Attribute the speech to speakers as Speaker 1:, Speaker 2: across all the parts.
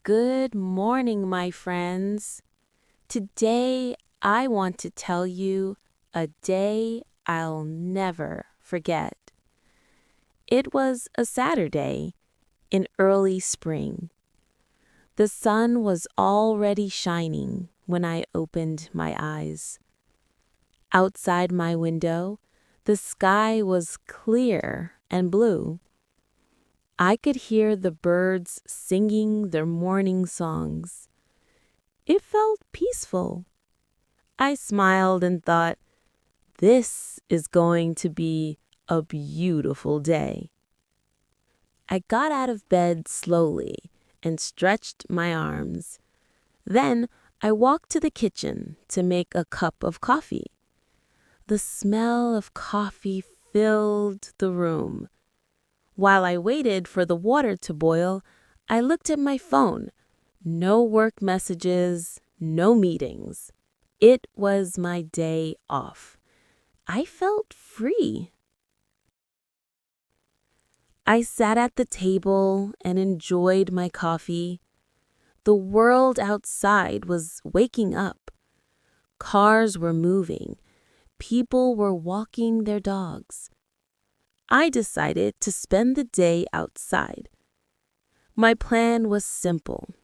Speaker 1: Good morning, my friends. Today, I want to tell you a day I'll never forget. It was a Saturday in early spring. The sun was already shining when I opened my eyes. Outside my window, the sky was clear and blue. I could hear the birds singing their morning songs. It felt peaceful. I smiled and thought, this is going to be a beautiful day. I got out of bed slowly and stretched my arms. Then I walked to the kitchen to make a cup of coffee. The smell of coffee filled the room. While I waited for the water to boil, I looked at my phone. No work messages, no meetings. It was my day off. I felt free. I sat at the table and enjoyed my coffee. The world outside was waking up. Cars were moving. People were walking their dogs. I decided to spend the day outside. My plan was simple.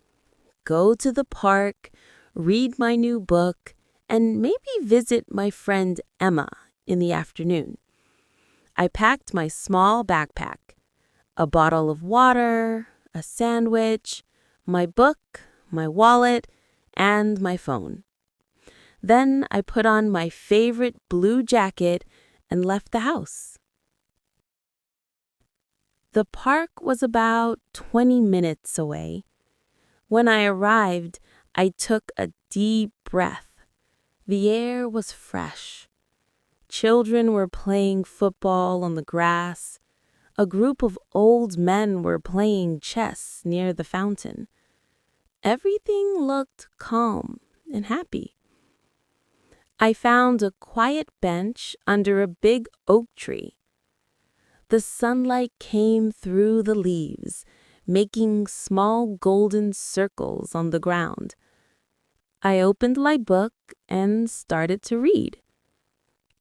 Speaker 1: Go to the park, read my new book, and maybe visit my friend Emma in the afternoon. I packed my small backpack, a bottle of water, a sandwich, my book, my wallet, and my phone. Then I put on my favorite blue jacket and left the house. The park was about 20 minutes away. When I arrived, I took a deep breath. The air was fresh. Children were playing football on the grass. A group of old men were playing chess near the fountain. Everything looked calm and happy. I found a quiet bench under a big oak tree. The sunlight came through the leaves, making small golden circles on the ground. I opened my book and started to read.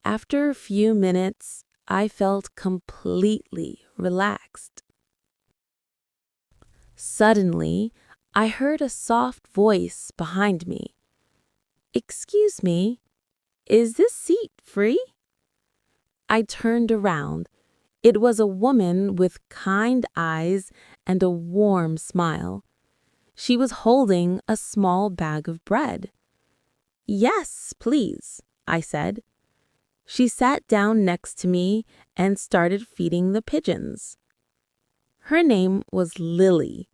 Speaker 1: After a few minutes, I felt completely relaxed. Suddenly, I heard a soft voice behind me. "Excuse me, is this seat free?" I turned around. It was a woman with kind eyes and a warm smile. She was holding a small bag of bread. "Yes, please," I said. She sat down next to me and started feeding the pigeons. Her name was Lily.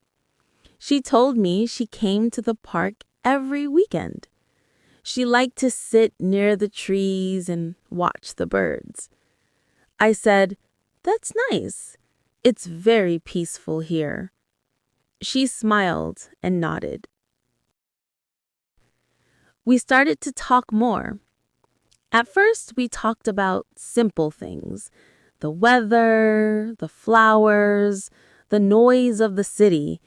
Speaker 1: She told me she came to the park every weekend. She liked to sit near the trees and watch the birds. I said, "That's nice. It's very peaceful here." She smiled and nodded. We started to talk more. At first, we talked about simple things: the weather, the flowers, the noise of the city.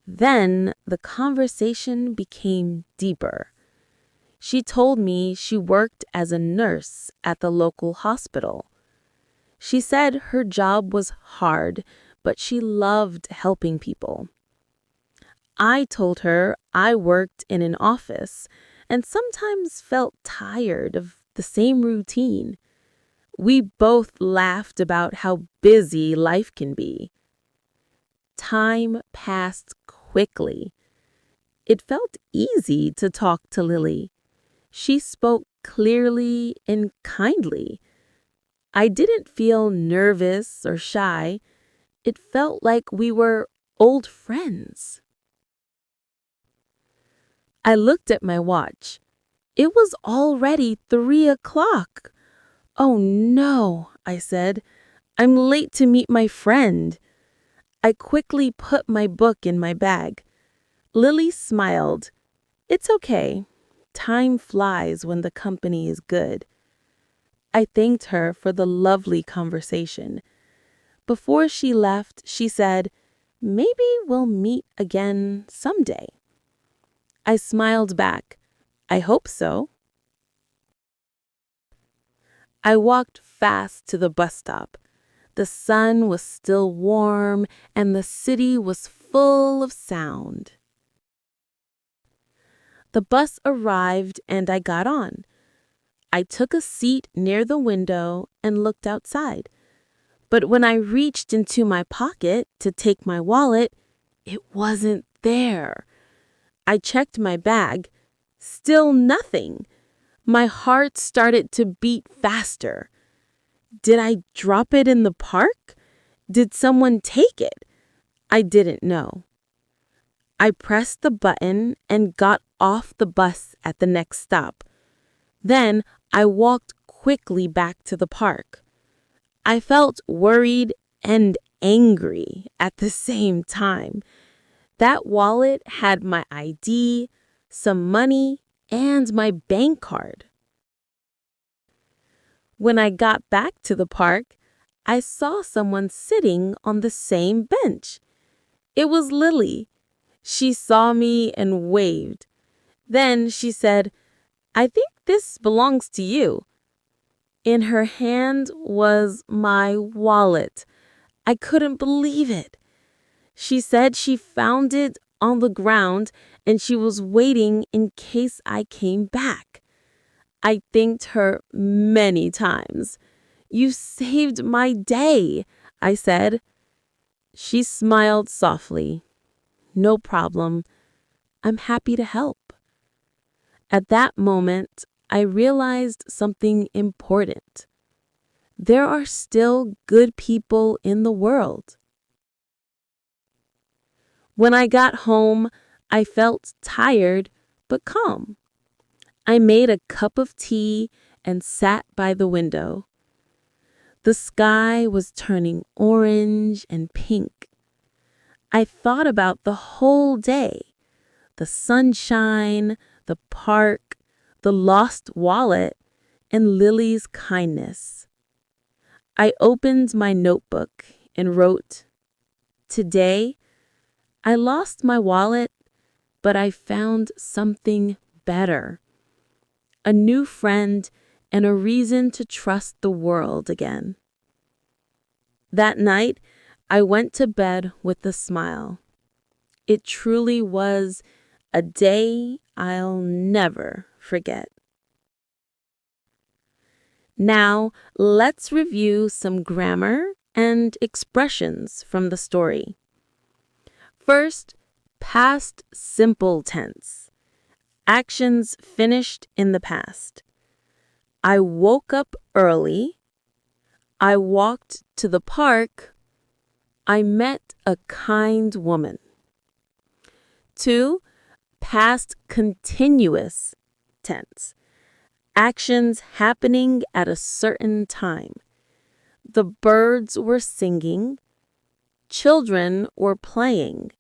Speaker 1: Then the conversation became deeper. She told me she worked as a nurse at the local hospital. She said her job was hard, but she loved helping people. I told her I worked in an office and sometimes felt tired of the same routine. We both laughed about how busy life can be. Time passed quickly. It felt easy to talk to Lily. She spoke clearly and kindly. I didn't feel nervous or shy. It felt like we were old friends. I looked at my watch. It was already 3 o'clock. "Oh no," I said. "I'm late to meet my friend." I quickly put my book in my bag. Lily smiled. "It's okay. Time flies when the company is good." I thanked her for the lovely conversation. Before she left, she said, Maybe we'll meet again someday. I smiled back. I hope so. I walked fast to the bus stop. The sun was still warm and the city was full of sound. The bus arrived and I got on. I took a seat near the window and looked outside. But when I reached into my pocket to take my wallet, it wasn't there. I checked my bag. Still nothing. My heart started to beat faster. Did I drop it in the park? Did someone take it? I didn't know. I pressed the button and got off the bus at the next stop. Then I walked quickly back to the park. I felt worried and angry at the same time. That wallet had my ID, some money, and my bank card. When I got back to the park, I saw someone sitting on the same bench. It was Lily. She saw me and waved. Then she said, "I think this belongs to you." In her hand was my wallet. I couldn't believe it. She said she found it on the ground and she was waiting in case I came back. I thanked her many times. "You saved my day," I said. She smiled softly. "No problem. I'm happy to help." At that moment, I realized something important. There are still good people in the world. When I got home, I felt tired but calm. I made a cup of tea and sat by the window. The sky was turning orange and pink. I thought about the whole day, the sunshine, the park, the lost wallet, and Lily's kindness. I opened my notebook and wrote, "Today, I lost my wallet, but I found something better. A new friend and a reason to trust the world again." That night, I went to bed with a smile. It truly was a day I'll never forget. Now, let's review some grammar and expressions from the story. First, past simple tense. Actions finished in the past. I woke up early. I walked to the park. I met a kind woman. 2, past continuous tense. Actions happening at a certain time. The birds were singing. Children were playing.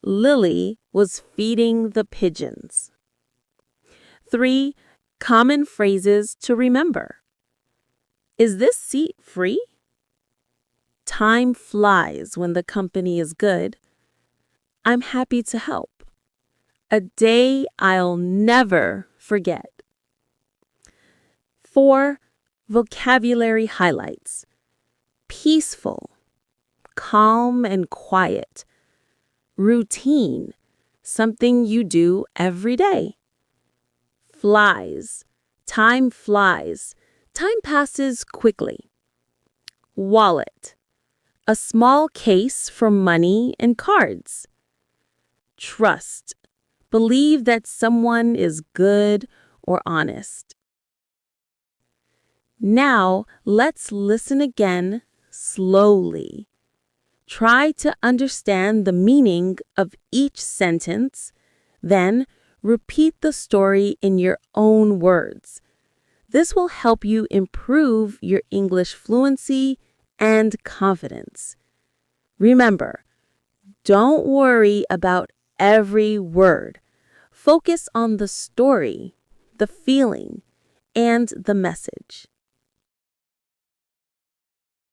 Speaker 1: Lily was feeding the pigeons. 3, common phrases to remember. Is this seat free? Time flies when the company is good. I'm happy to help. A day I'll never forget. 4, vocabulary highlights. Peaceful, calm and quiet. Routine, something you do every day. Flies, time flies. Time passes quickly. Wallet, a small case for money and cards. Trust, believe that someone is good or honest. Now, let's listen again slowly. Try to understand the meaning of each sentence, then repeat the story in your own words. This will help you improve your English fluency and confidence. Remember, don't worry about every word. Focus on the story, the feeling, and the message.